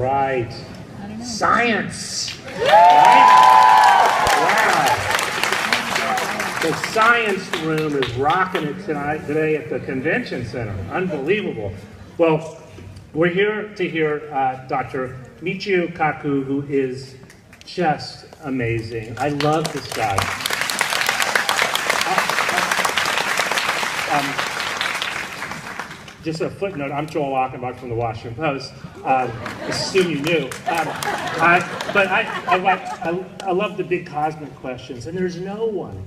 right. Science. Right? Wow. The science room is rocking it today at the convention center. Unbelievable. Well, we're here to hear Dr. Michio Kaku, who is just amazing. I love this guy. Just a footnote, I'm Joel Achenbach from the Washington Post. Assume you knew. But I love the big cosmic questions, and there's no one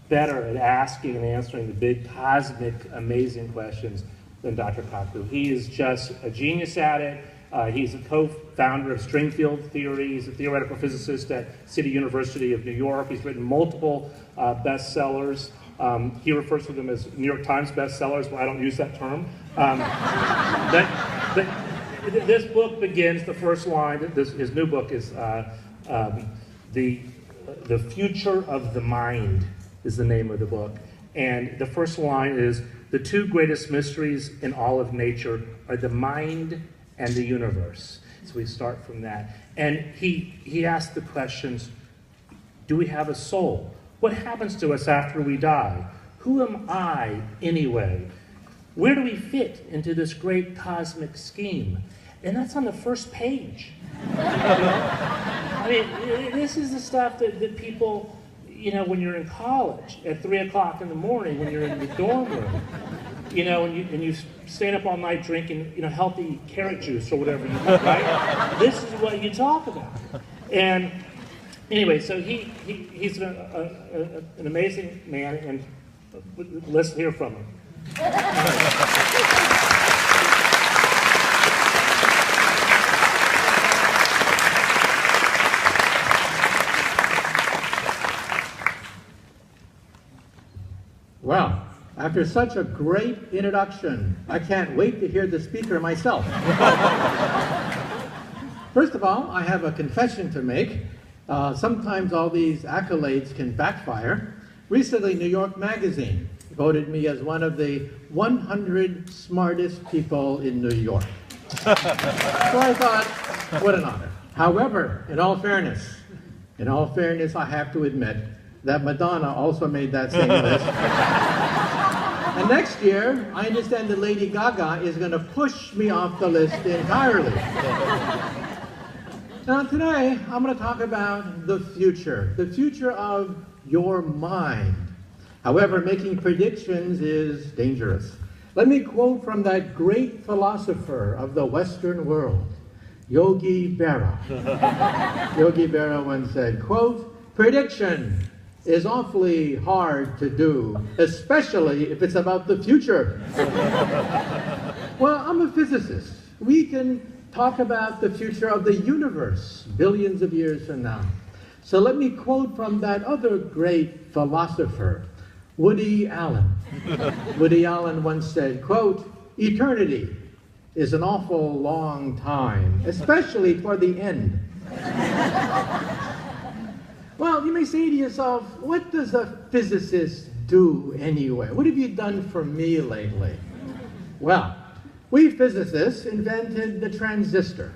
better at asking and answering the big cosmic, amazing questions than Dr. Kaku. He is just a genius at it. He's a co-founder of string field theory. He's a theoretical physicist at City University of New York. He's written multiple bestsellers. He refers to them as New York Times bestsellers, but I don't use that term. But this book begins, the first line, his new book is The Future of the Mind is the name of the book. And the first line is, the two greatest mysteries in all of nature are the mind and the universe. So we start from that. And he asks the questions, do we have a soul? What happens to us after we die? Who am I anyway? Where do we fit into this great cosmic scheme? And that's on the first page. I mean, this is the stuff that people, when you're in college at 3 o'clock in the morning, when you're in the dorm room, and you staying up all night drinking, healthy carrot juice or whatever you do, right? This is what you talk about. And anyway, so he's an amazing man, and let's hear from him. Well, after such a great introduction, I can't wait to hear the speaker myself. First of all, I have a confession to make. Sometimes all these accolades can backfire. Recently, New York Magazine voted me as one of the 100 smartest people in New York. So I thought, what an honor. However, in all fairness, I have to admit that Madonna also made that same list. And next year, I understand that Lady Gaga is going to push me off the list entirely. Now today, I'm going to talk about the future of your mind. However, making predictions is dangerous. Let me quote from that great philosopher of the Western world, Yogi Berra. Yogi Berra once said, quote, "Prediction is awfully hard to do, especially if it's about the future." Well, I'm a physicist. We can talk about the future of the universe billions of years from now. So let me quote from that other great philosopher, Woody Allen. Woody Allen once said, quote, "Eternity is an awful long time, especially toward the end." Well, you may say to yourself, what does a physicist do anyway? What have you done for me lately? Well, we physicists invented the transistor.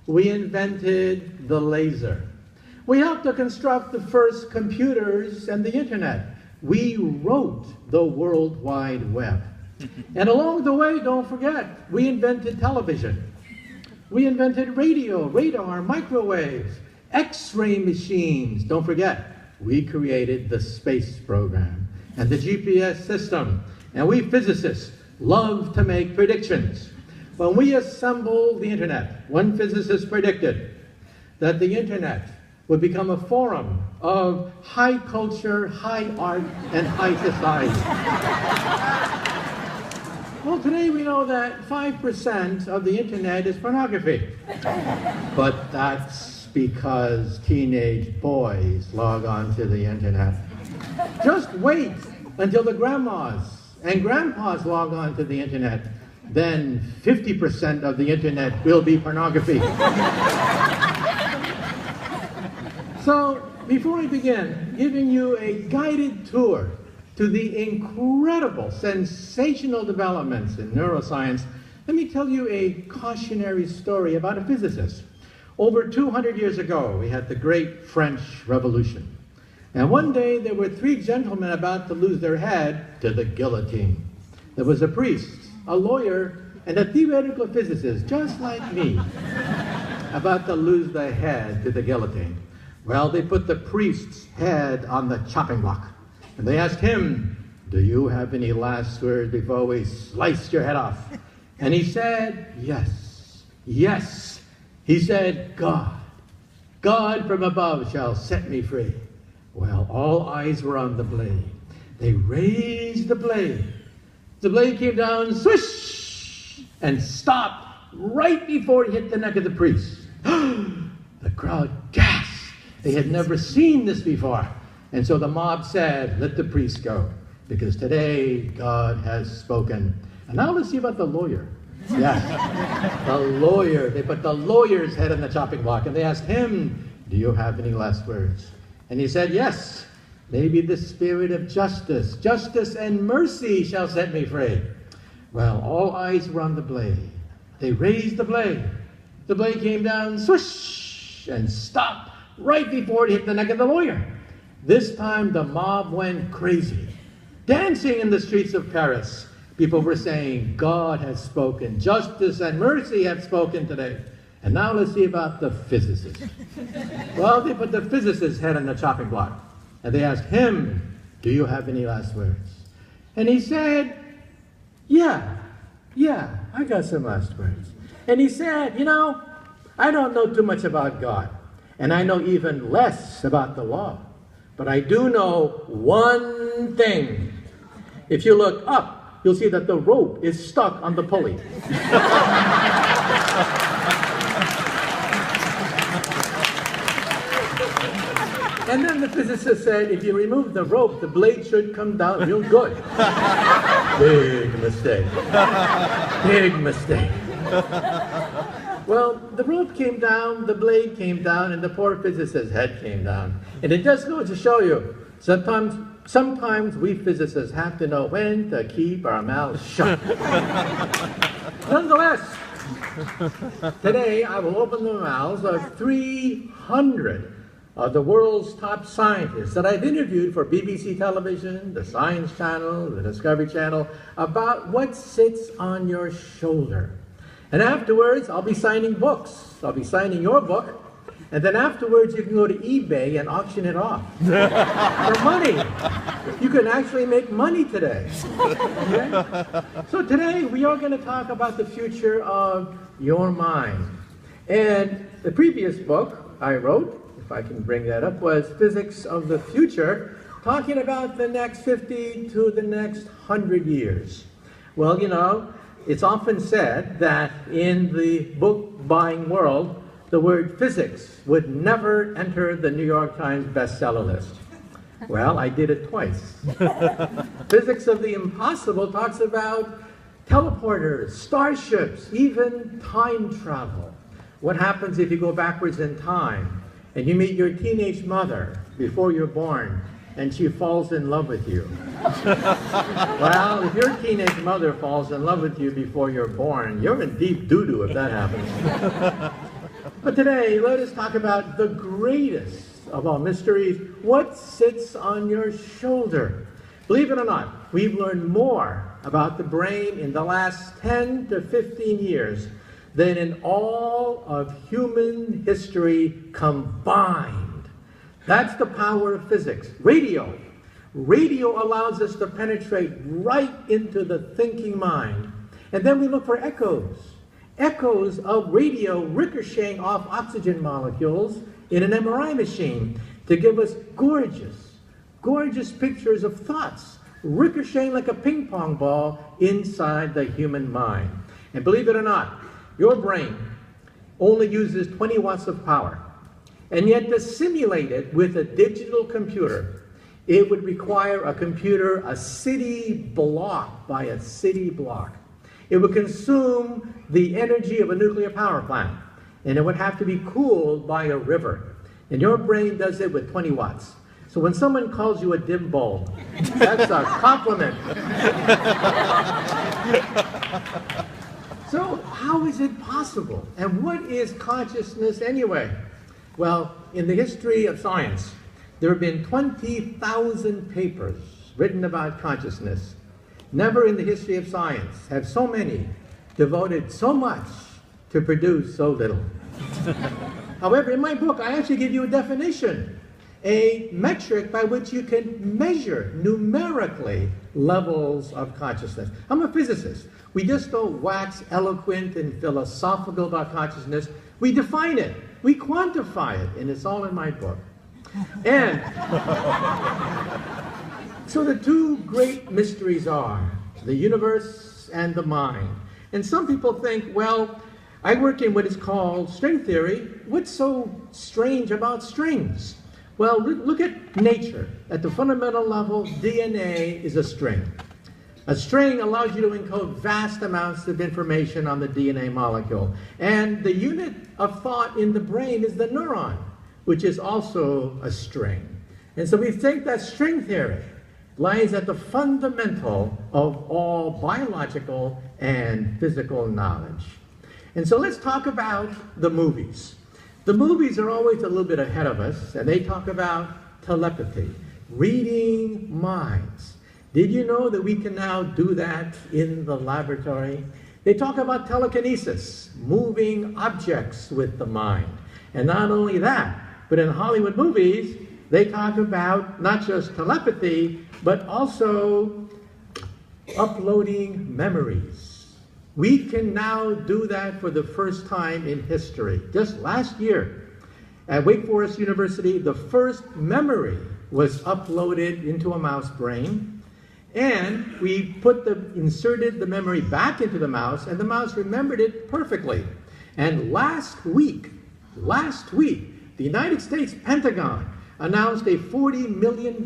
We invented the laser. We helped to construct the first computers and the internet. We wrote the World Wide Web. And along the way, don't forget, we invented television. We invented radio, radar, microwaves, X-ray machines. Don't forget, we created the space program and the GPS system. And we physicists love to make predictions. When we assembled the internet, one physicist predicted that the internet would become a forum of high culture, high art, and high society. Well, today we know that 5% of the internet is pornography. But that's because teenage boys log on to the internet. Just wait until the grandmas and grandpas log on to the internet. Then 50% of the internet will be pornography. So, before I begin giving you a guided tour to the incredible, sensational developments in neuroscience Let me tell you a cautionary story about a physicist. Over 200 years ago, we had the Great French Revolution. And one day, there were three gentlemen about to lose their head to the guillotine. There was a priest, a lawyer, and a theoretical physicist, just like me, about to lose their head to the guillotine. Well, they put the priest's head on the chopping block, and they asked him, "Do you have any last words before we slice your head off?" And he said, "Yes, yes." He said, God from above shall set me free." Well, all eyes were on the blade. They raised the blade. The blade came down, swish, and stopped right before it hit the neck of the priest. The crowd gasped. They had never seen this before. And so the mob said, "Let the priest go, because today God has spoken." And now let's see about the lawyer. Yes, the lawyer. They put the lawyer's head on the chopping block, and they asked him, "Do you have any last words?" And he said, "Yes, maybe the spirit of justice and mercy shall set me free." Well, all eyes were on the blade. They raised the blade. The blade came down, swish, and stopped right before it hit the neck of the lawyer. This time the mob went crazy, dancing in the streets of Paris. People were saying, "God has spoken. Justice and mercy have spoken today." And now let's see about the physicist. Well, they put the physicist's head on the chopping block. And they asked him, "Do you have any last words?" And he said, Yeah, I got some last words. And he said, I don't know too much about God. And I know even less about the law. But I do know one thing. If you look up, you'll see that the rope is stuck on the pulley. And then the physicist said, if you remove the rope, the blade should come down real good. Big mistake. Big mistake. Well, the rope came down, the blade came down, and the poor physicist's head came down. And it just goes to show you, sometimes we physicists have to know when to keep our mouths shut. Nonetheless, today I will open the mouths of 300 of the world's top scientists that I've interviewed for BBC television, the Science Channel, the Discovery Channel, about what sits on your shoulder. And afterwards, I'll be signing books. I'll be signing your book. And then afterwards, you can go to eBay and auction it off for money. You can actually make money today. Okay? So today, we are going to talk about the future of your mind. And the previous book I wrote, if I can bring that up, was Physics of the Future, talking about the next 50 to the next 100 years. Well, it's often said that in the book-buying world, the word physics would never enter the New York Times bestseller list. Well, I did it twice. Physics of the Impossible talks about teleporters, starships, even time travel. What happens if you go backwards in time and you meet your teenage mother before you're born and she falls in love with you? Well, if your teenage mother falls in love with you before you're born, you're in deep doo-doo if that happens. But today, let us talk about the greatest of all mysteries, what sits on your shoulder. Believe it or not, we've learned more about the brain in the last 10 to 15 years than in all of human history combined. That's the power of physics. Radio allows us to penetrate right into the thinking mind. And then we look for echoes of radio ricocheting off oxygen molecules in an MRI machine to give us gorgeous pictures of thoughts ricocheting like a ping pong ball inside the human mind. And believe it or not, your brain only uses 20 watts of power. And yet to simulate it with a digital computer, it would require a computer a city block by a city block. It would consume the energy of a nuclear power plant, and it would have to be cooled by a river. And your brain does it with 20 watts. So when someone calls you a dim bulb, that's a compliment. So how is it possible? And what is consciousness anyway? Well, in the history of science, there have been 20,000 papers written about consciousness. Never in the history of science have so many devoted so much to produce so little. However, in my book, I actually give you a definition, a metric by which you can measure numerically levels of consciousness. I'm a physicist. We just don't wax eloquent and philosophical about consciousness. We define it, we quantify it, and it's all in my book. And so the two great mysteries are the universe and the mind. And some people think, well, I work in what is called string theory. What's so strange about strings? Well, look at nature. At the fundamental level, DNA is a string. A string allows you to encode vast amounts of information on the DNA molecule. And the unit of thought in the brain is the neuron, which is also a string. And so we think that string theory lies at the fundamental of all biological and physical knowledge. And so let's talk about the movies. The movies are always a little bit ahead of us, and they talk about telepathy, reading minds. Did you know that we can now do that in the laboratory? They talk about telekinesis, moving objects with the mind. And not only that, but in Hollywood movies, they talk about not just telepathy, but also uploading memories. We can now do that for the first time in history. Just last year, at Wake Forest University, the first memory was uploaded into a mouse brain, and we inserted the memory back into the mouse, and the mouse remembered it perfectly. And last week, the United States Pentagon announced a $40 million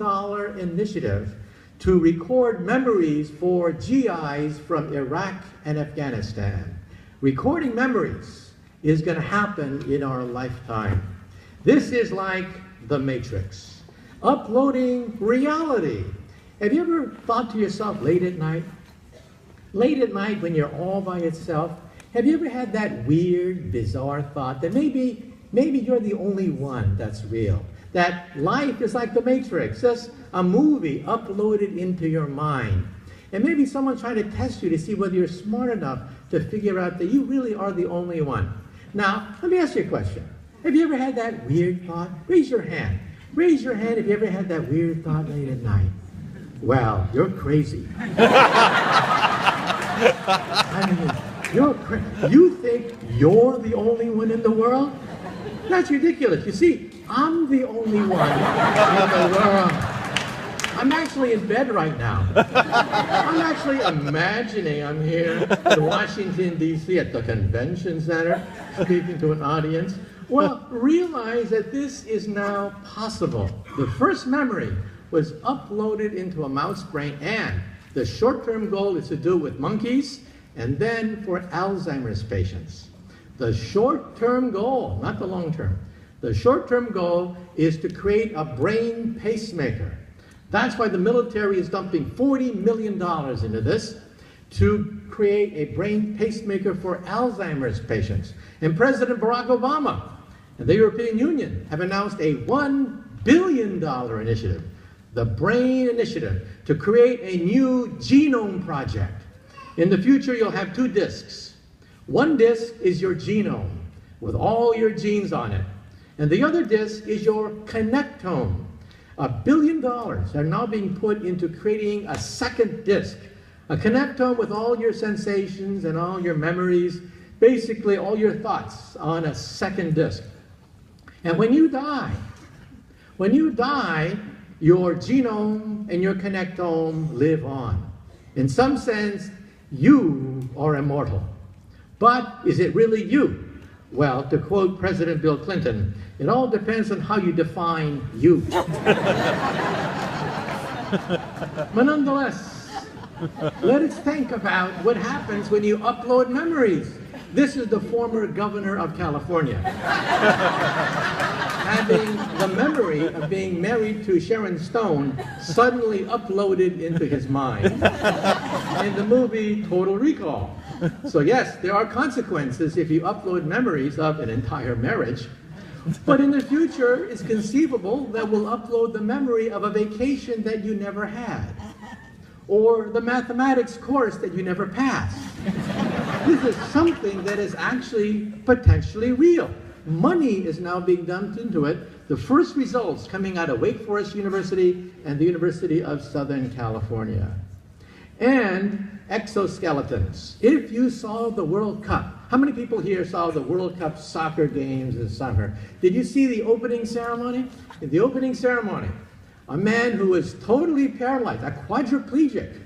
initiative to record memories for GIs from Iraq and Afghanistan. Recording memories is going to happen in our lifetime. This is like the Matrix. Uploading reality. Have you ever thought to yourself late at night when you're all by yourself, have you ever had that weird, bizarre thought that maybe you're the only one that's real? That life is like the Matrix, just a movie uploaded into your mind. And maybe someone's trying to test you to see whether you're smart enough to figure out that you really are the only one. Now, let me ask you a question. Have you ever had that weird thought? Raise your hand. Raise your hand if you ever had that weird thought late at night. Well, you're crazy. I mean, you're crazy. You think you're the only one in the world? That's ridiculous. You see, I'm the only one in the world. I'm actually in bed right now. I'm actually imagining I'm here in Washington, D.C. at the convention center, speaking to an audience. Well, realize that this is now possible. The first memory was uploaded into a mouse brain, and the short-term goal is to do it with monkeys, and then for Alzheimer's patients. The short-term goal, not the long-term, the short-term goal is to create a brain pacemaker. That's why the military is dumping $40 million into this, to create a brain pacemaker for Alzheimer's patients. And President Barack Obama and the European Union have announced a $1 billion initiative, the Brain Initiative, to create a new genome project. In the future, you'll have two discs. One disc is your genome, with all your genes on it. And the other disc is your connectome. $1 billion are now being put into creating a second disc, a connectome with all your sensations and all your memories, basically all your thoughts on a second disc. And when you die, your genome and your connectome live on. In some sense, you are immortal. But is it really you? Well, to quote President Bill Clinton, it all depends on how you define you. But nonetheless, let us think about what happens when you upload memories. This is the former governor of California. having the memory of being married to Sharon Stone suddenly uploaded into his mind in the movie Total Recall. So yes, there are consequences if you upload memories of an entire marriage. But in the future, it's conceivable that we'll upload the memory of a vacation that you never had, or the mathematics course that you never passed. This is something that is actually potentially real. Money is now being dumped into it. The first results coming out of Wake Forest University and the University of Southern California. And exoskeletons. If you saw the World Cup, how many people here saw the World Cup soccer games this summer? Did you see the opening ceremony? In the opening ceremony, a man who was totally paralyzed, a quadriplegic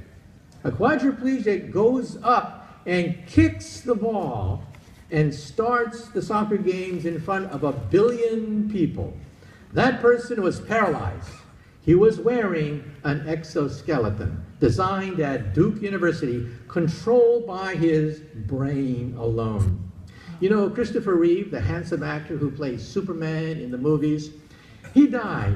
goes up and kicks the ball and starts the soccer games in front of 1 billion people. That person was paralyzed. He was wearing an exoskeleton designed at Duke University, controlled by his brain alone. You know, Christopher Reeve, the handsome actor who plays Superman in the movies, he died.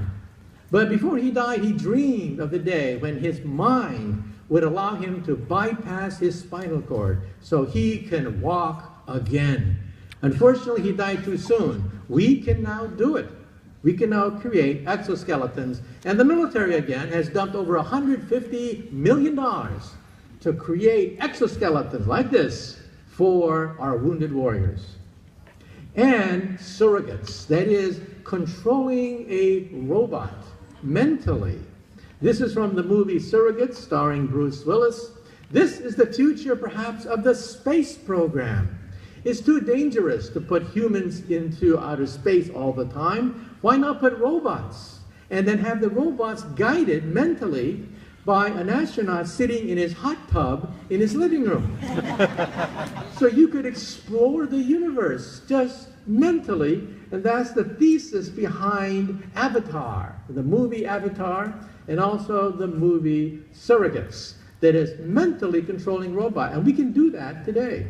But before he died, he dreamed of the day when his mind would allow him to bypass his spinal cord so he can walk again. Unfortunately, he died too soon. We can now do it. We can now create exoskeletons, and the military again has dumped over $150 million to create exoskeletons like this for our wounded warriors. And surrogates, that is, controlling a robot mentally. This is from the movie Surrogates, starring Bruce Willis. This is the future, perhaps, of the space program. It's too dangerous to put humans into outer space all the time. Why not put robots? And then have the robots guided mentally by an astronaut sitting in his hot tub in his living room. So you could explore the universe just mentally, and that's the thesis behind Avatar, the movie Avatar, and also the movie Surrogates, that is mentally controlling robot. And we can do that today.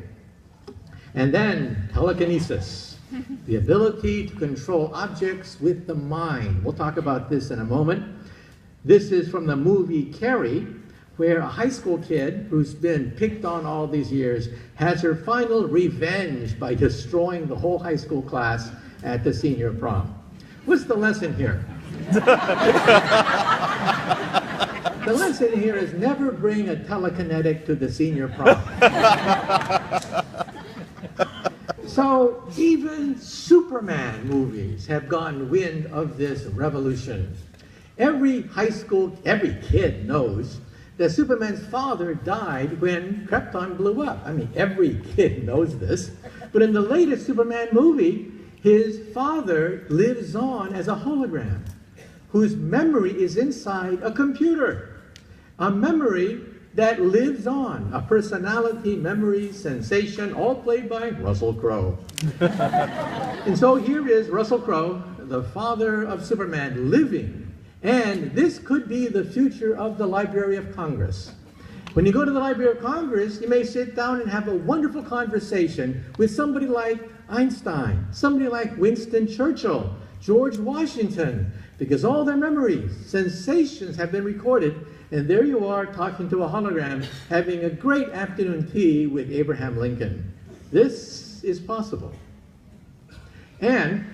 And then telekinesis, the ability to control objects with the mind. We'll talk about this in a moment. This is from the movie Carrie, where a high school kid who's been picked on all these years has her final revenge by destroying the whole high school class at the senior prom. What's the lesson here? The lesson here is never bring a telekinetic to the senior prom. So even Superman movies have gotten wind of this revolution. Every kid knows that Superman's father died when Krypton blew up. I mean, every kid knows this. But in the latest Superman movie, his father lives on as a hologram whose memory is inside a computer. A memory that lives on, a personality, memory, sensation, all played by Russell Crowe. And so here is Russell Crowe, the father of Superman, living. And this could be the future of the Library of Congress. When you go to the Library of Congress, you may sit down and have a wonderful conversation with somebody like Einstein, somebody like Winston Churchill, George Washington, because all their memories, sensations have been recorded. And there you are talking to a hologram, having a great afternoon tea with Abraham Lincoln. This is possible. And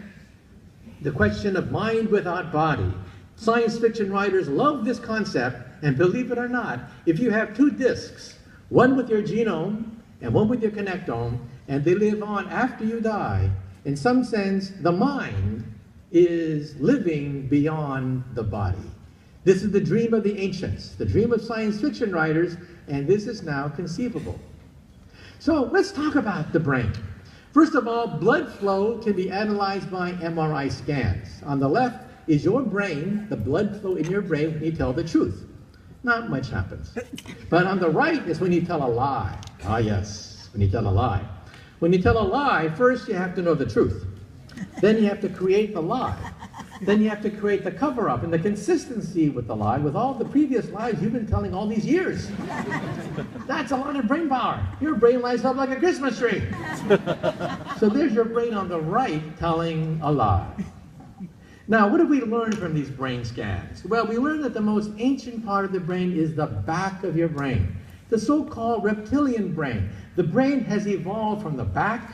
the question of mind without body. Science fiction writers love this concept, and believe it or not, if you have two discs, one with your genome and one with your connectome, and they live on after you die, in some sense, the mind is living beyond the body. This is the dream of the ancients, the dream of science fiction writers, and this is now conceivable. So let's talk about the brain. First of all, blood flow can be analyzed by MRI scans. On the left is your brain, the blood flow in your brain when you tell the truth. Not much happens. But on the right is when you tell a lie. Ah yes, when you tell a lie. When you tell a lie, first you have to know the truth. Then you have to create the lie. Then you have to create the cover-up and the consistency with the lie, with all the previous lies you've been telling all these years. That's a lot of brain power. Your brain lights up like a Christmas tree. So there's your brain on the right telling a lie. Now, what have we learned from these brain scans? Well, we learned that the most ancient part of the brain is the back of your brain, the so-called reptilian brain. The brain has evolved from the back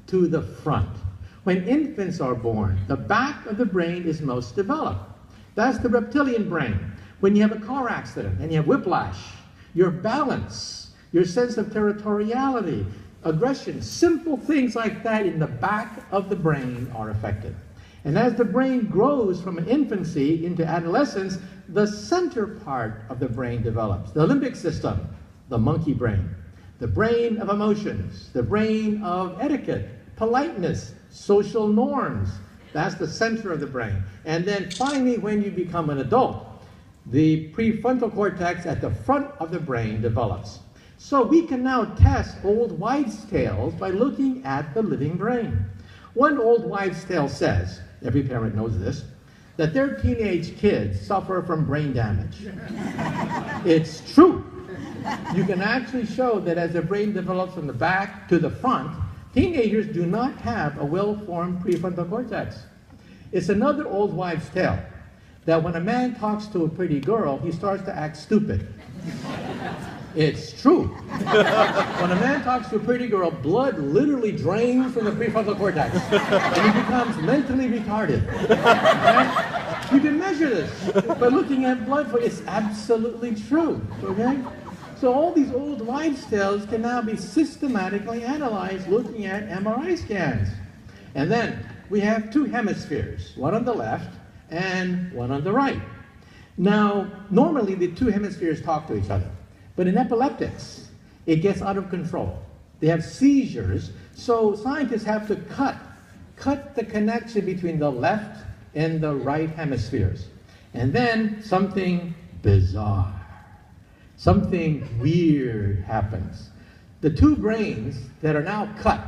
to the front. When infants are born, the back of the brain is most developed. That's the reptilian brain. When you have a car accident and you have whiplash, your balance, your sense of territoriality, aggression, simple things like that in the back of the brain are affected. And as the brain grows from infancy into adolescence, the center part of the brain develops. The limbic system, the monkey brain, the brain of emotions, the brain of etiquette, politeness, social norms. That's the center of the brain. And then finally, when you become an adult, the prefrontal cortex at the front of the brain develops. So we can now test old wives' tales by looking at the living brain. One old wives' tale says, every parent knows this, that their teenage kids suffer from brain damage. It's true. You can actually show that as the brain develops from the back to the front, teenagers do not have a well-formed prefrontal cortex. It's another old wives' tale that when a man talks to a pretty girl, he starts to act stupid. It's true. When a man talks to a pretty girl, blood literally drains from the prefrontal cortex, and he becomes mentally retarded. Okay? You can measure this by looking at blood. It's absolutely true. Okay? So all these old wives' tales can now be systematically analyzed looking at MRI scans. And then we have two hemispheres, one on the left and one on the right. Now, normally the two hemispheres talk to each other. But in epileptics, it gets out of control. They have seizures, so scientists have to cut the connection between the left and the right hemispheres. And then something bizarre, something weird happens. The two brains that are now cut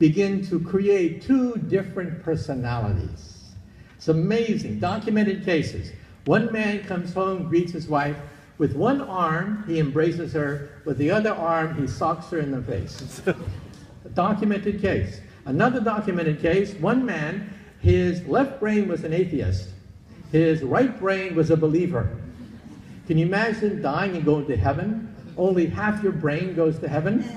begin to create two different personalities. It's amazing, documented cases. One man comes home, greets his wife. With one arm, he embraces her. With the other arm, he socks her in the face. A documented case. Another documented case, one man, his left brain was an atheist. His right brain was a believer. Can you imagine dying and going to heaven? Only half your brain goes to heaven?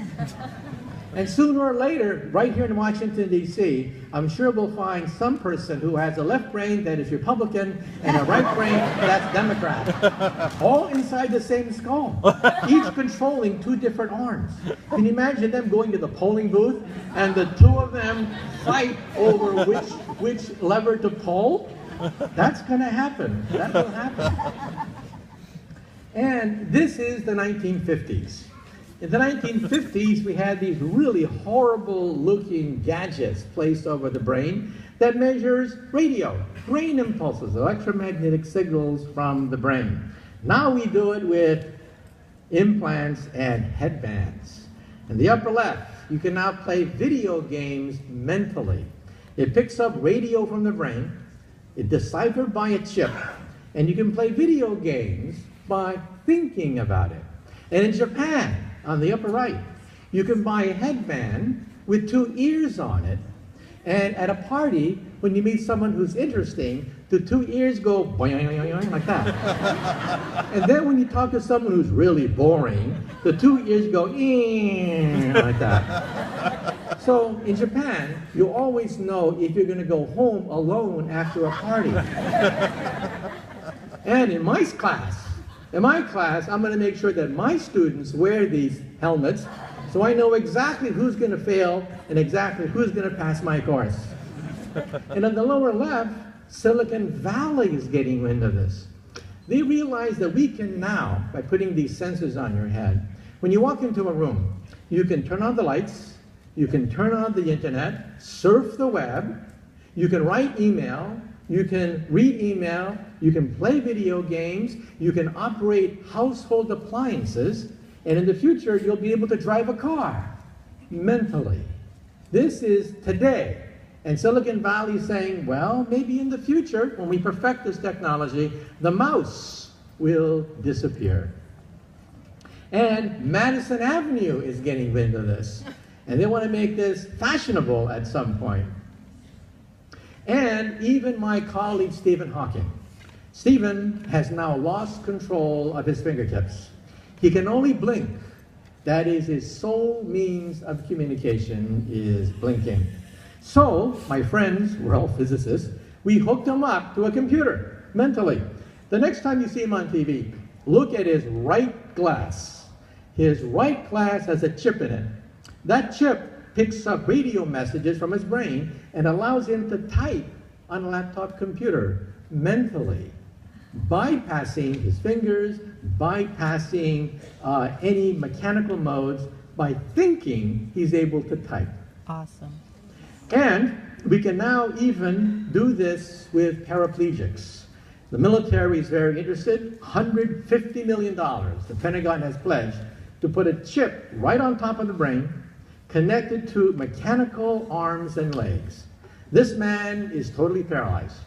And sooner or later, right here in Washington, D.C., I'm sure we'll find some person who has a left brain that is Republican and a right brain that's Democrat. All inside the same skull, each controlling two different arms. Can you imagine them going to the polling booth and the two of them fight over which lever to pull? That's going to happen. That will happen. And this is the 1950s. In the 1950s, we had these really horrible-looking gadgets placed over the brain that measures radio, brain impulses, electromagnetic signals from the brain. Now we do it with implants and headbands. In the upper left, you can now play video games mentally. It picks up radio from the brain, it's deciphered by a chip, and you can play video games by thinking about it. And in Japan, on the upper right, you can buy a headband with two ears on it, and at a party, when you meet someone who's interesting, the two ears go boing like that. And then when you talk to someone who's really boring, the two ears go like that. So in Japan, you always know if you're going to go home alone after a party. And in my class, I'm going to make sure that my students wear these helmets so I know exactly who's going to fail and exactly who's going to pass my course. And on the lower left, Silicon Valley is getting wind of this. They realize that we can now, by putting these sensors on your head, when you walk into a room, you can turn on the lights, you can turn on the internet, surf the web, you can write email, you can read email, you can play video games, you can operate household appliances, and in the future, you'll be able to drive a car mentally. This is today. And Silicon Valley is saying, well, maybe in the future, when we perfect this technology, the mouse will disappear. And Madison Avenue is getting wind of this. And they want to make this fashionable at some point. and even my colleague Stephen Hawking. Stephen has now lost control of his fingertips. He can only blink. That is, his sole means of communication is blinking. So, my friends, we're all physicists, we hooked him up to a computer, mentally. The next time you see him on TV, look at his right glass. His right glass has a chip in it. That chip picks up radio messages from his brain and allows him to type on a laptop computer mentally, bypassing his fingers, bypassing any mechanical modes. By thinking, he's able to type. Awesome. And we can now even do this with paraplegics. The military is very interested. $150 million the Pentagon has pledged to put a chip right on top of the brain, connected to mechanical arms and legs. This man is totally paralyzed.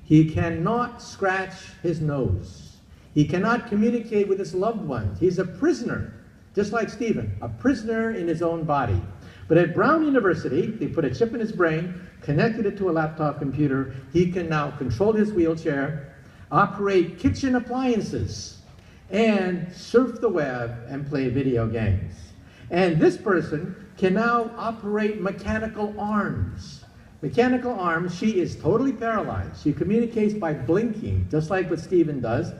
He cannot scratch his nose. He cannot communicate with his loved ones. He's a prisoner, just like Stephen, a prisoner in his own body. But at Brown University, they put a chip in his brain, connected it to a laptop computer. He can now control his wheelchair, operate kitchen appliances, and surf the web and play video games. And this person can now operate mechanical arms. Mechanical arms, she is totally paralyzed. She communicates by blinking, just like what Stephen does,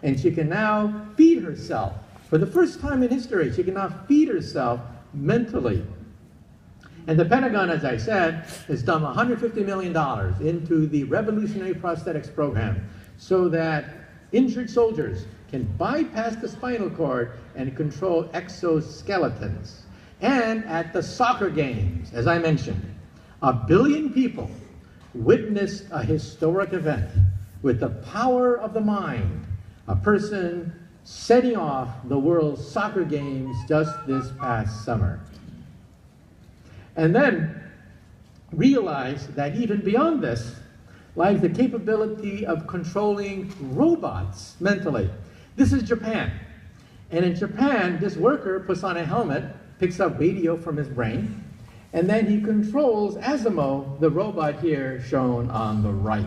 and she can now feed herself. For the first time in history, she can now feed herself mentally. And the Pentagon, as I said, has done $150 million into the revolutionary prosthetics program so that injured soldiers can bypass the spinal cord and control exoskeletons. And at the soccer games, as I mentioned, 1 billion people witnessed a historic event with the power of the mind, a person setting off the World Soccer Games just this past summer. And then realize that even beyond this lies the capability of controlling robots mentally. This is Japan. And in Japan, this worker puts on a helmet, picks up radio from his brain, and then he controls Asimo, the robot here shown on the right,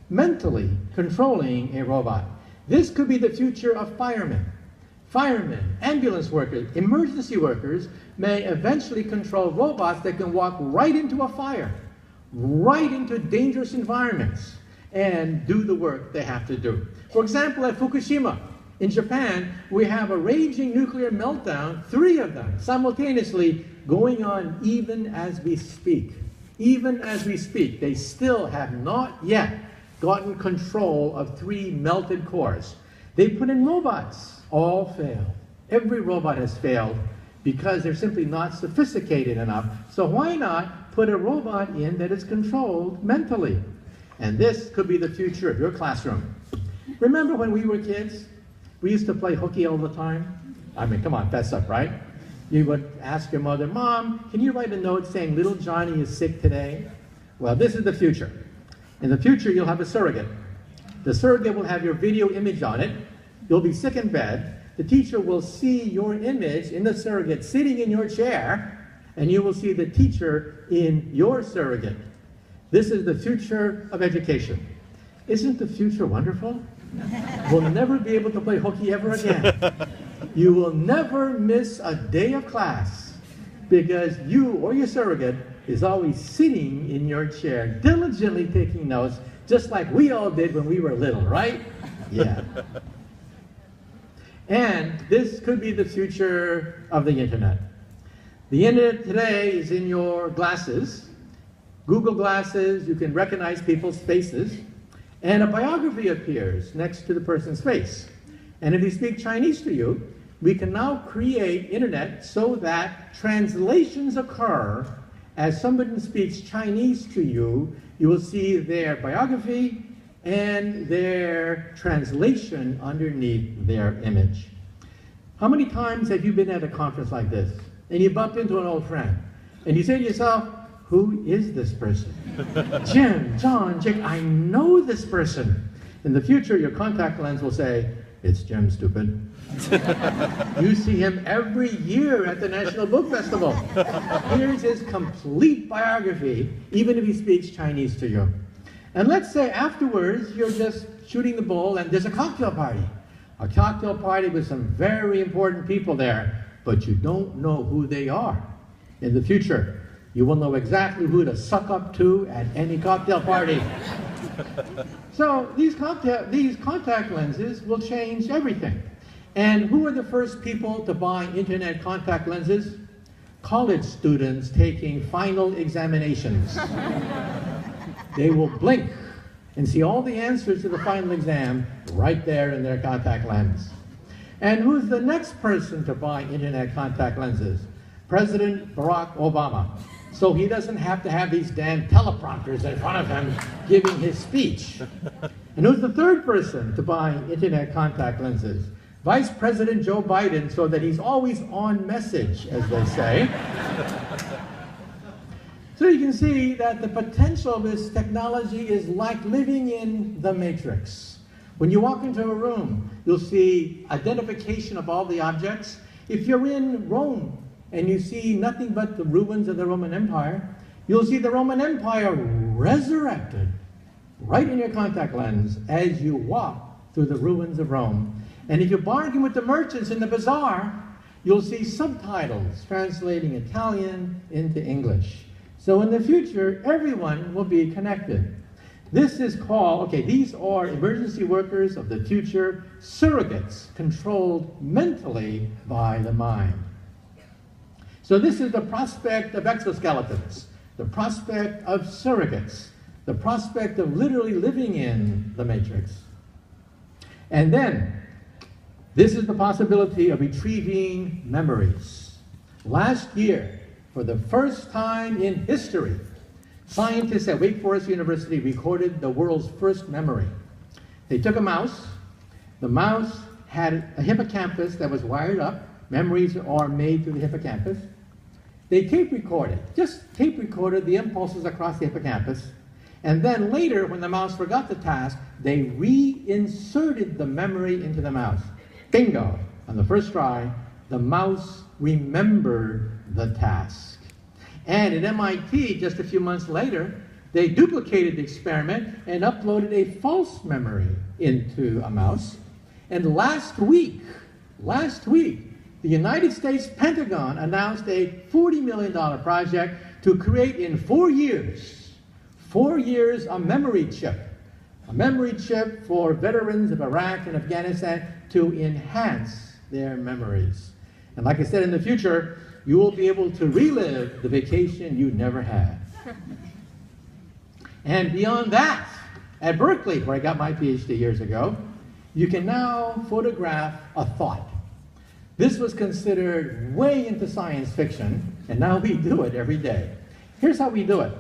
mentally controlling a robot. This could be the future of firemen. Firemen, ambulance workers, emergency workers may eventually control robots that can walk right into a fire, right into dangerous environments, and do the work they have to do. For example, at Fukushima, in Japan, we have a raging nuclear meltdown, 3 of them simultaneously going on even as we speak. Even as we speak, they still have not yet gotten control of 3 melted cores. They put in robots, all fail. Every robot has failed because they're simply not sophisticated enough. So why not put a robot in that is controlled mentally? And this could be the future of your classroom. Remember when we were kids? We used to play hooky all the time. I mean, come on, fess up, right? You would ask your mother, Mom, can you write a note saying little Johnny is sick today? Well, this is the future. In the future, you'll have a surrogate. The surrogate will have your video image on it. You'll be sick in bed. The teacher will see your image in the surrogate sitting in your chair, and you will see the teacher in your surrogate. This is the future of education. Isn't the future wonderful? We'll never be able to play hooky ever again. You will never miss a day of class because you or your surrogate is always sitting in your chair, diligently taking notes, just like we all did when we were little, right? Yeah. And this could be the future of the internet. The internet today is in your glasses. Google Glasses, you can recognize people's faces, and a biography appears next to the person's face. And if they speak Chinese to you, we can now create internet so that translations occur. As somebody speaks Chinese to you, you will see their biography and their translation underneath their image. How many times have you been at a conference like this and you bumped into an old friend and you say to yourself, who is this person? Jim, John, Jake, I know this person. In the future, your contact lens will say, it's Jim, stupid. You see him every year at the National Book Festival. Here's his complete biography, even if he speaks Chinese to you. And let's say afterwards you're just shooting the bull and there's a cocktail party. A cocktail party with some very important people there, but you don't know who they are. In the future, you will know exactly who to suck up to at any cocktail party. So these contact lenses will change everything. And who are the first people to buy internet contact lenses? College students taking final examinations. They will blink and see all the answers to the final exam right there in their contact lens. And who's the next person to buy internet contact lenses? President Barack Obama. So he doesn't have to have these damn teleprompters in front of him giving his speech. And who's the third person to buy internet contact lenses? Vice President Joe Biden, so that he's always on message, as they say. So you can see that the potential of this technology is like living in the Matrix. When you walk into a room, you'll see identification of all the objects. If you're in Rome and you see nothing but the ruins of the Roman Empire, you'll see the Roman Empire resurrected right in your contact lens as you walk through the ruins of Rome. And if you bargain with the merchants in the bazaar, you'll see subtitles translating Italian into English. So in the future, everyone will be connected. This is called, these are emergency workers of the future, surrogates controlled mentally by the mind. So this is the prospect of exoskeletons, the prospect of surrogates, the prospect of literally living in the Matrix. And then, this is the possibility of retrieving memories. Last year, for the first time in history, scientists at Wake Forest University recorded the world's first memory. They took a mouse. The mouse had a hippocampus that was wired up. Memories are made through the hippocampus. They tape recorded the impulses across the hippocampus. And then later, when the mouse forgot the task, they reinserted the memory into the mouse. Bingo! On the first try, the mouse remembered the task. And at MIT, just a few months later, they duplicated the experiment and uploaded a false memory into a mouse. And last week, the United States Pentagon announced a $40 million project to create in 4 years, a memory chip for veterans of Iraq and Afghanistan to enhance their memories. And like I said, in the future, you will be able to relive the vacation you never had. And beyond that, at Berkeley, where I got my PhD years ago, you can now photograph a thought. This was considered way into science fiction, and now we do it every day. Here's how we do it.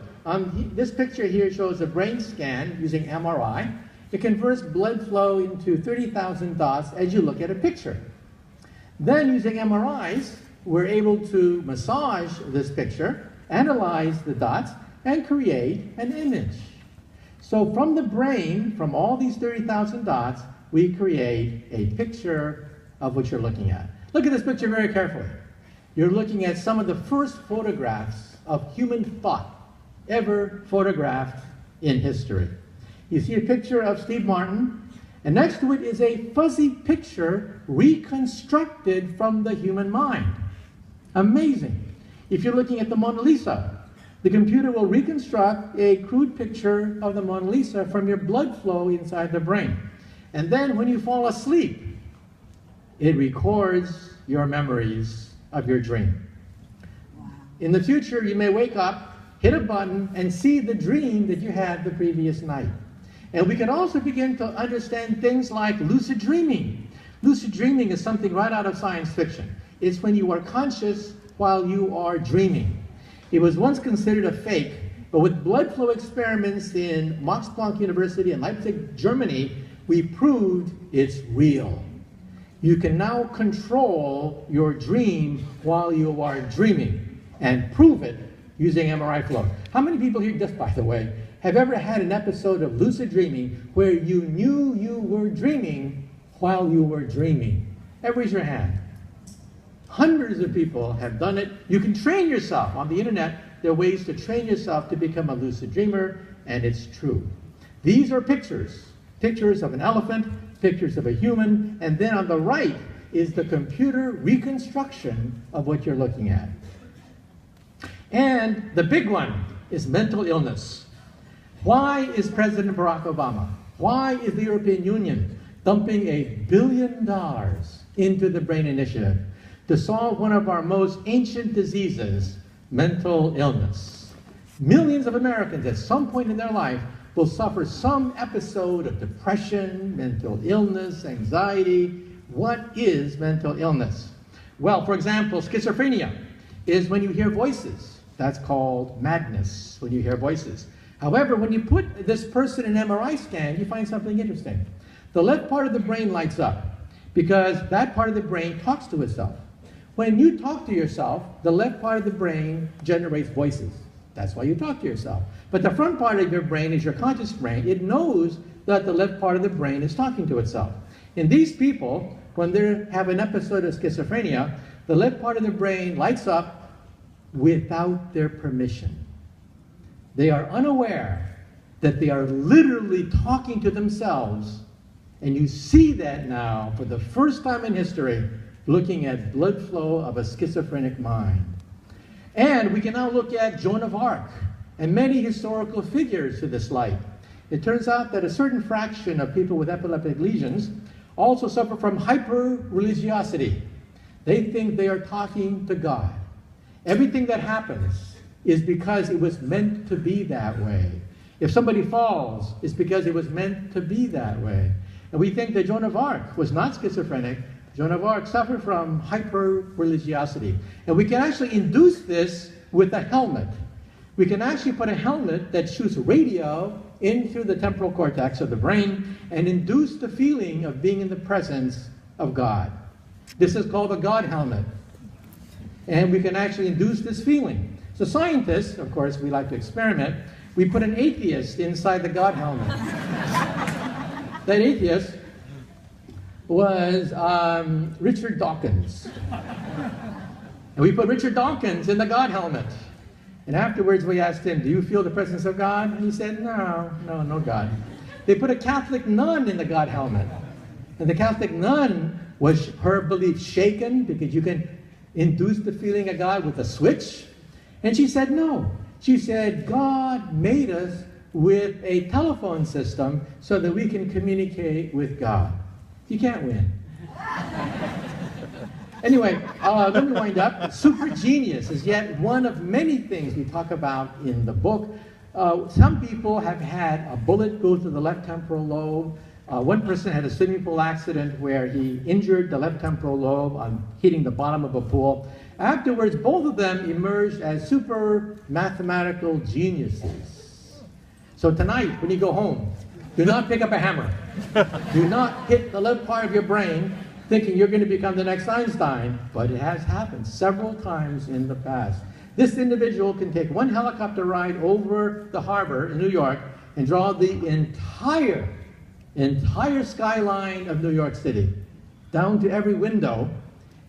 This picture here shows a brain scan using MRI. It converts blood flow into 30,000 dots as you look at a picture. Then using MRIs, we're able to massage this picture, analyze the dots, and create an image. So from the brain, from all these 30,000 dots, we create a picture of what you're looking at. Look at this picture very carefully. You're looking at some of the first photographs of human thought ever photographed in history. You see a picture of Steve Martin, and next to it is a fuzzy picture reconstructed from the human mind. Amazing. If you're looking at the Mona Lisa, the computer will reconstruct a crude picture of the Mona Lisa from your blood flow inside the brain. And then when you fall asleep, it records your memories of your dream. Wow. In the future, you may wake up, hit a button, and see the dream that you had the previous night. And we can also begin to understand things like lucid dreaming. Lucid dreaming is something right out of science fiction. It's when you are conscious while you are dreaming. It was once considered a fake, but with blood flow experiments in Max Planck University in Leipzig, Germany, we proved it's real. You can now control your dream while you are dreaming and prove it using MRI flow. How many people here, just by the way, have ever had an episode of lucid dreaming where you knew you were dreaming while you were dreaming? Raise your hand. Hundreds of people have done it. You can train yourself on the internet. There are ways to train yourself to become a lucid dreamer, and it's true. These are pictures. Pictures of an elephant, pictures of a human, and then on the right is the computer reconstruction of what you're looking at. And the big one is mental illness. Why is President Barack Obama, why is the European Union dumping $1 billion into the Brain Initiative to solve one of our most ancient diseases, mental illness? Millions of Americans at some point in their life will suffer some episode of depression, mental illness, anxiety. What is mental illness? Well, for example, schizophrenia is when you hear voices. That's called madness, when you hear voices. However, when you put this person in an MRI scan, you find something interesting. The left part of the brain lights up because that part of the brain talks to itself. When you talk to yourself, the left part of the brain generates voices. That's why you talk to yourself. But the front part of your brain is your conscious brain. It knows that the left part of the brain is talking to itself. In these people, when they have an episode of schizophrenia, the left part of the brain lights up without their permission. They are unaware that they are literally talking to themselves, and you see that now for the first time in history, looking at blood flow of a schizophrenic mind. And we can now look at Joan of Arc and many historical figures to this light. It turns out that a certain fraction of people with epileptic lesions also suffer from hyper-religiosity. They think they are talking to God. Everything that happens is because it was meant to be that way. If somebody falls, it's because it was meant to be that way. And we think that Joan of Arc was not schizophrenic. Joan of Arc suffered from hyper-religiosity. And we can actually induce this with a helmet. We can actually put a helmet that shoots radio into the temporal cortex of the brain and induce the feeling of being in the presence of God. This is called a God helmet. And we can actually induce this feeling. So scientists, of course, we like to experiment. We put an atheist inside the God helmet. That atheist was Richard Dawkins. And we put Richard Dawkins in the God helmet. And afterwards we asked him, do you feel the presence of God? And he said, no God. They put a Catholic nun in the God helmet. And the Catholic nun was her belief shaken because you can induce the feeling of God with a switch. And she said, no. She said, God made us with a telephone system so that we can communicate with God. You can't win. Anyway, let me wind up. Super genius is yet one of many things we talk about in the book. Some people have had a bullet go through the left temporal lobe. One person had a swimming pool accident where he injured the left temporal lobe on hitting the bottom of a pool. Afterwards, both of them emerged as super mathematical geniuses. So tonight, when you go home, do not pick up a hammer. Do not hit the left part of your brain thinking you're going to become the next Einstein, but it has happened several times in the past. This individual can take one helicopter ride over the harbor in New York and draw the entire skyline of New York City, down to every window,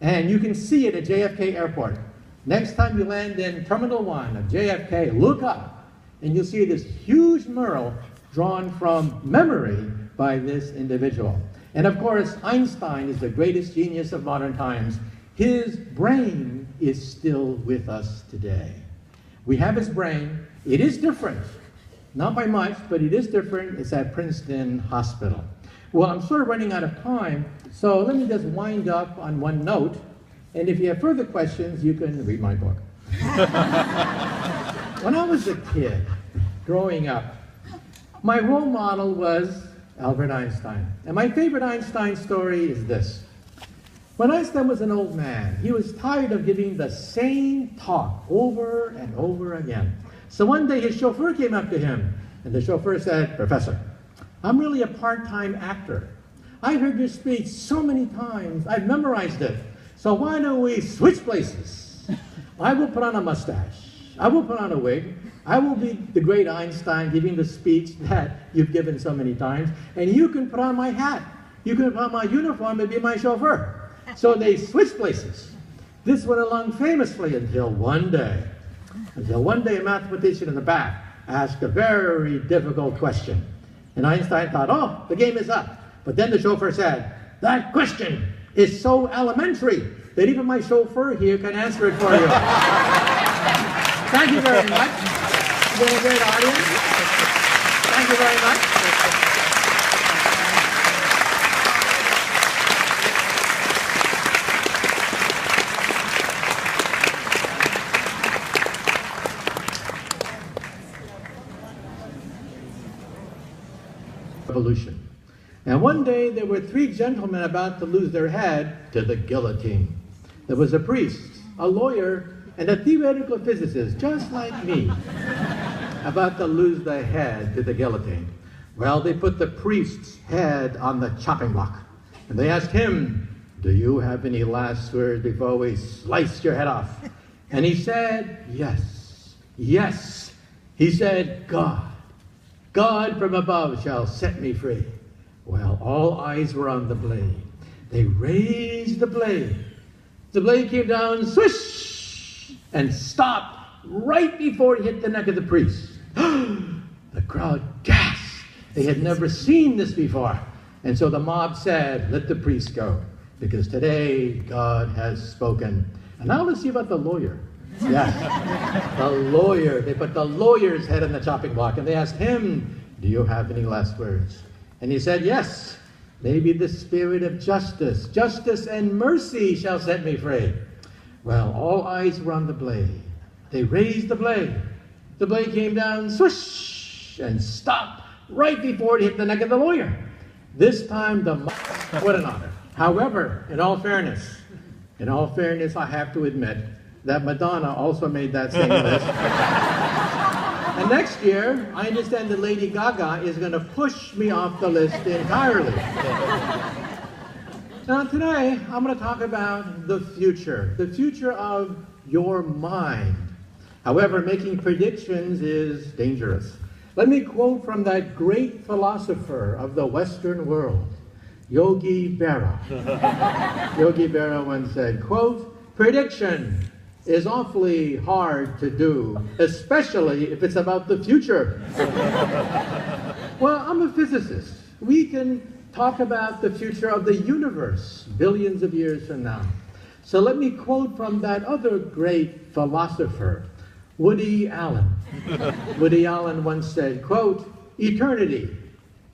and you can see it at JFK Airport. Next time you land in Terminal 1 of JFK, look up, and you'll see this huge mural drawn from memory by this individual. And of course, Einstein is the greatest genius of modern times. His brain is still with us today. We have his brain. It is different. Not by much, but it is different. It's at Princeton Hospital. Well, I'm sort of running out of time, so let me just wind up on one note. And if you have further questions, you can read my book. When I was a kid, growing up, my role model was Albert Einstein. And my favorite Einstein story is this. When Einstein was an old man, he was tired of giving the same talk over and over again. So one day his chauffeur came up to him, and the chauffeur said, Professor, I'm really a part-time actor. I've heard your speech so many times, I've memorized it. So why don't we switch places? I will put on a mustache. I will put on a wig. I will be the great Einstein giving the speech that you've given so many times, and you can put on my hat. You can put on my uniform and be my chauffeur. So they switched places. This went along famously until one day a mathematician in the back asked a very difficult question. And Einstein thought, oh, the game is up. But then the chauffeur said, that question is so elementary that even my chauffeur here can answer it for you. Thank you very much. You've been a great audience. Thank you very much. Revolution. And one day there were three gentlemen about to lose their head to the guillotine. There was a priest, a lawyer, and a theoretical physicist, just like me, about to lose their head to the guillotine. Well, they put the priest's head on the chopping block, and they asked him, do you have any last words before we slice your head off? And he said, yes, yes. He said, God from above shall set me free. Well, all eyes were on the blade. They raised the blade. The blade came down, swish, and stopped right before it hit the neck of the priest. The crowd gasped. They had never seen this before. And so the mob said, let the priest go, because today God has spoken. And now let's see about the lawyer. Yes, the lawyer. They put the lawyer's head on the chopping block, and they asked him, do you have any last words? And he said, yes, maybe the spirit of justice and mercy shall set me free. Well, all eyes were on the blade. They raised the blade. The blade came down, swish, and stopped right before it hit the neck of the lawyer. This time, what an honor. However, in all fairness, I have to admit that Madonna also made that same list. And next year, I understand that Lady Gaga is going to push me off the list entirely. Now today, I'm going to talk about the future of your mind. However, making predictions is dangerous. Let me quote from that great philosopher of the Western world, Yogi Berra. Yogi Berra once said, quote, prediction is awfully hard to do, especially if it's about the future. Well, I'm a physicist. We can talk about the future of the universe billions of years from now. So let me quote from that other great philosopher, Woody Allen. Woody Allen once said, quote, eternity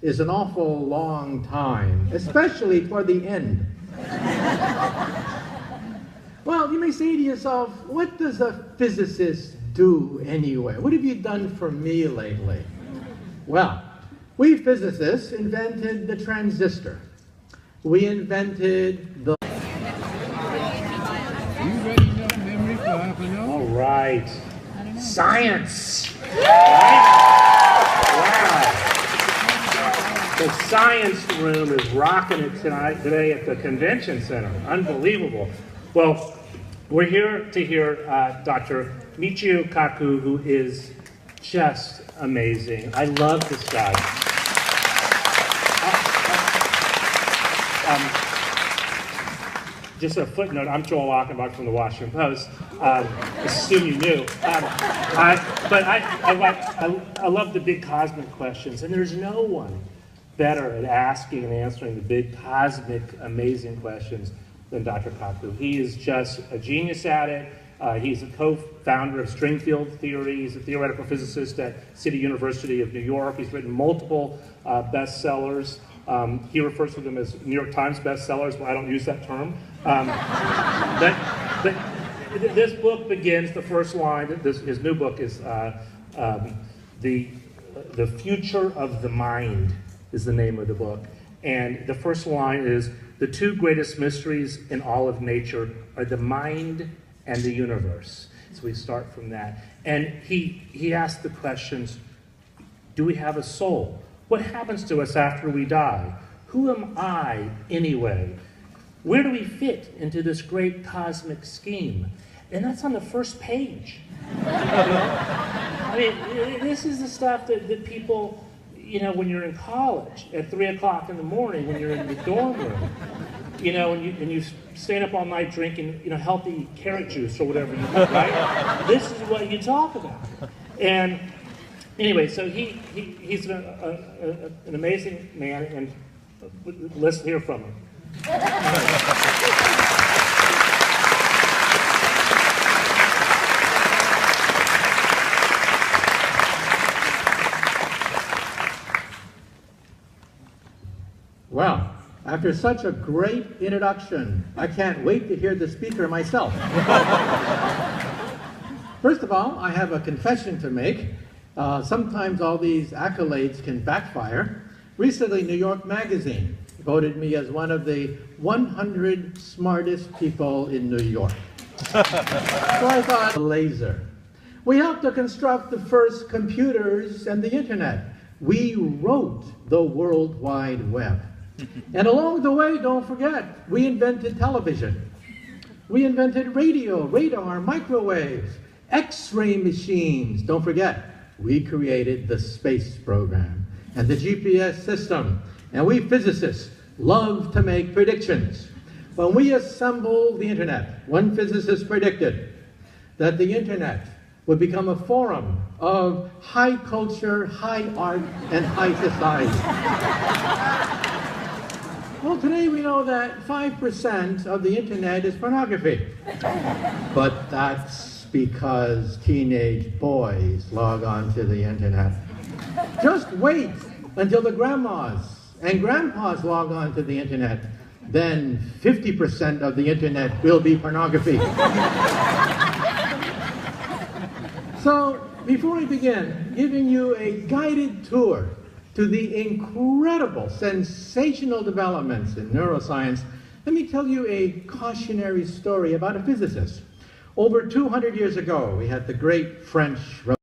is an awful long time, especially toward the end. Well, you may say to yourself, what does a physicist do anyway? What have you done for me lately? Well, we physicists invented the transistor. We invented the... You ready enough memory for half an hour? All right. Science. Right? Wow. The science room is rocking it today at the convention center. Unbelievable. Well, we're here to hear Dr. Michio Kaku, who is just amazing. I love this guy. Just a footnote, I'm Joel Achenbach from the Washington Post. Assume you knew. But I love the big cosmic questions, and there's no one better at asking and answering the big cosmic, amazing questions than Dr. Kaku. He is just a genius at it. He's a co-founder of string field theory. He's a theoretical physicist at City University of New York. He's written multiple bestsellers. He refers to them as New York Times bestsellers, but I don't use that term. This book begins, the first line, his new book is The Future of the Mind is the name of the book. And the first line is, the two greatest mysteries in all of nature are the mind and the universe. So we start from that. And he asked the questions, do we have a soul? What happens to us after we die? Who am I anyway? Where do we fit into this great cosmic scheme? And that's on the first page. I mean, this is the stuff that people, you know, when you're in college at 3 o'clock in the morning, when you're in the dorm room, you know, and you staying up all night drinking, you know, healthy carrot juice or whatever you do, right? This is what you talk about. And Anyway, so he's an amazing man, and let's hear from him. Well, after such a great introduction, I can't wait to hear the speaker myself. First of all, I have a confession to make. Sometimes all these accolades can backfire. Recently, New York Magazine voted me as one of the 100 smartest people in New York. So I thought, laser. We helped to construct the first computers and the internet. We wrote the World Wide Web. And along the way, don't forget, we invented television. We invented radio, radar, microwaves, X-ray machines. Don't forget, we created the space program and the GPS system. And we physicists love to make predictions. When we assembled the internet, one physicist predicted that the internet would become a forum of high culture, high art, and high society. Well, today we know that 5% of the internet is pornography. But that's because teenage boys log on to the internet. Just wait until the grandmas and grandpas log on to the internet. Then 50% of the internet will be pornography. So, before I begin giving you a guided tour to the incredible, sensational developments in neuroscience, let me tell you a cautionary story about a physicist. Over 200 years ago, we had the great French Revolution.